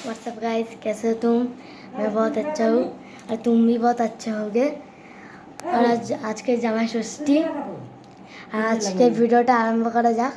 WhatsApp guys, कैसे हो तुम? मैं बहुत अच्छा हूँ और तुम भी बहुत अच्छे होगे। और आज के জামাই ষষ্ঠী আর আজকে ভিডিওটা আরম্ভ করা যাক।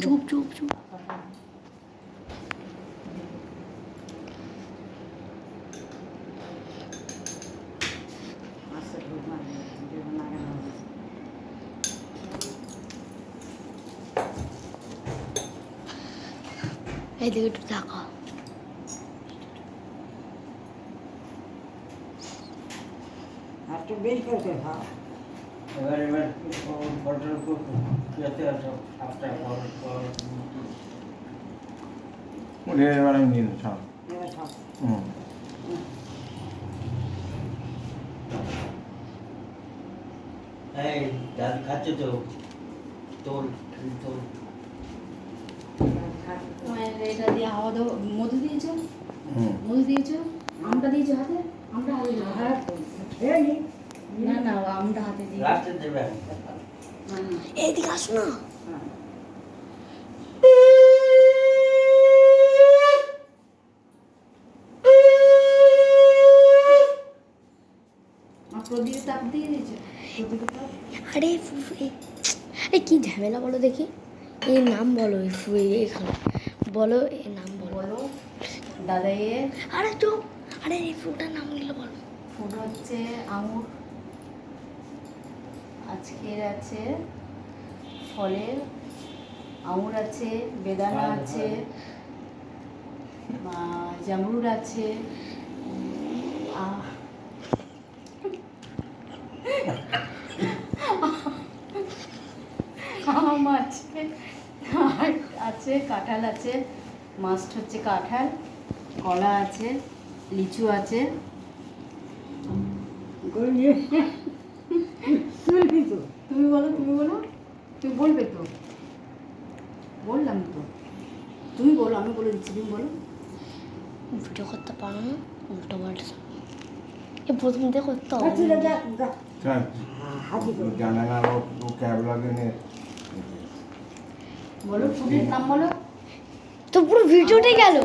চুপ চুপ চুপ। এদিকে একটু থাকো। একটু বের করতে থাক। এবার ফটোর যেতে আসো আপনার 우리 애랑 니는 참. এবার থাক। 응. এই দাদি খাচ্ছে তো তোল তোল এটা দিয়ে হাওয়া দাও। মধু দিয়েছো? 응. মধু দিয়েছো? আমটা দিয়েছো হাতে? আমটা হাতে দিও। হ্যাঁ, খেয়ে নি। না না, আমটা হাতে দিও। রাখতে দেবেন এদিকে আসো না। আর প্রদীপ তাপ দিয়ে দিয়েছো? প্রদীপের তাপ? আরে আরে কি ঝামেলা বলো দেখি। এই নাম বলো, এখানে বলো, এই নাম বলো। বলো দাদাইয়ের আরে চুপ। আরে এই ফুলটার নাম গুলো বলো। ফুল হচ্ছে আঙুর, আজকের আছে ফলের, আঙুর আছে, বেদানা আছে, জামরুল আছে, আম আছে, আর আছে কাঁঠাল আছে, মাস্ট হচ্ছে কাঁঠাল, কলা আছে, লিচু আছে। গড়িয়ে শুনবি তো। তুমি বলো, তুমি বলো, তুমি বলবে তো? বললাম তো, তুমি বলো, আমি বলে দিচ্ছি, তুমি বলো। ভিডিও করতে পারো না, উল্টো পাল্টা এ প্রথম থেকে করতে হবে। আচ্ছা যা যা। 자, হাতি তো। জানালা로 또 ক্যাবলাগিনে বলো ফুলের নাম বলো। তো পুরো ভিডিওটাই গেল।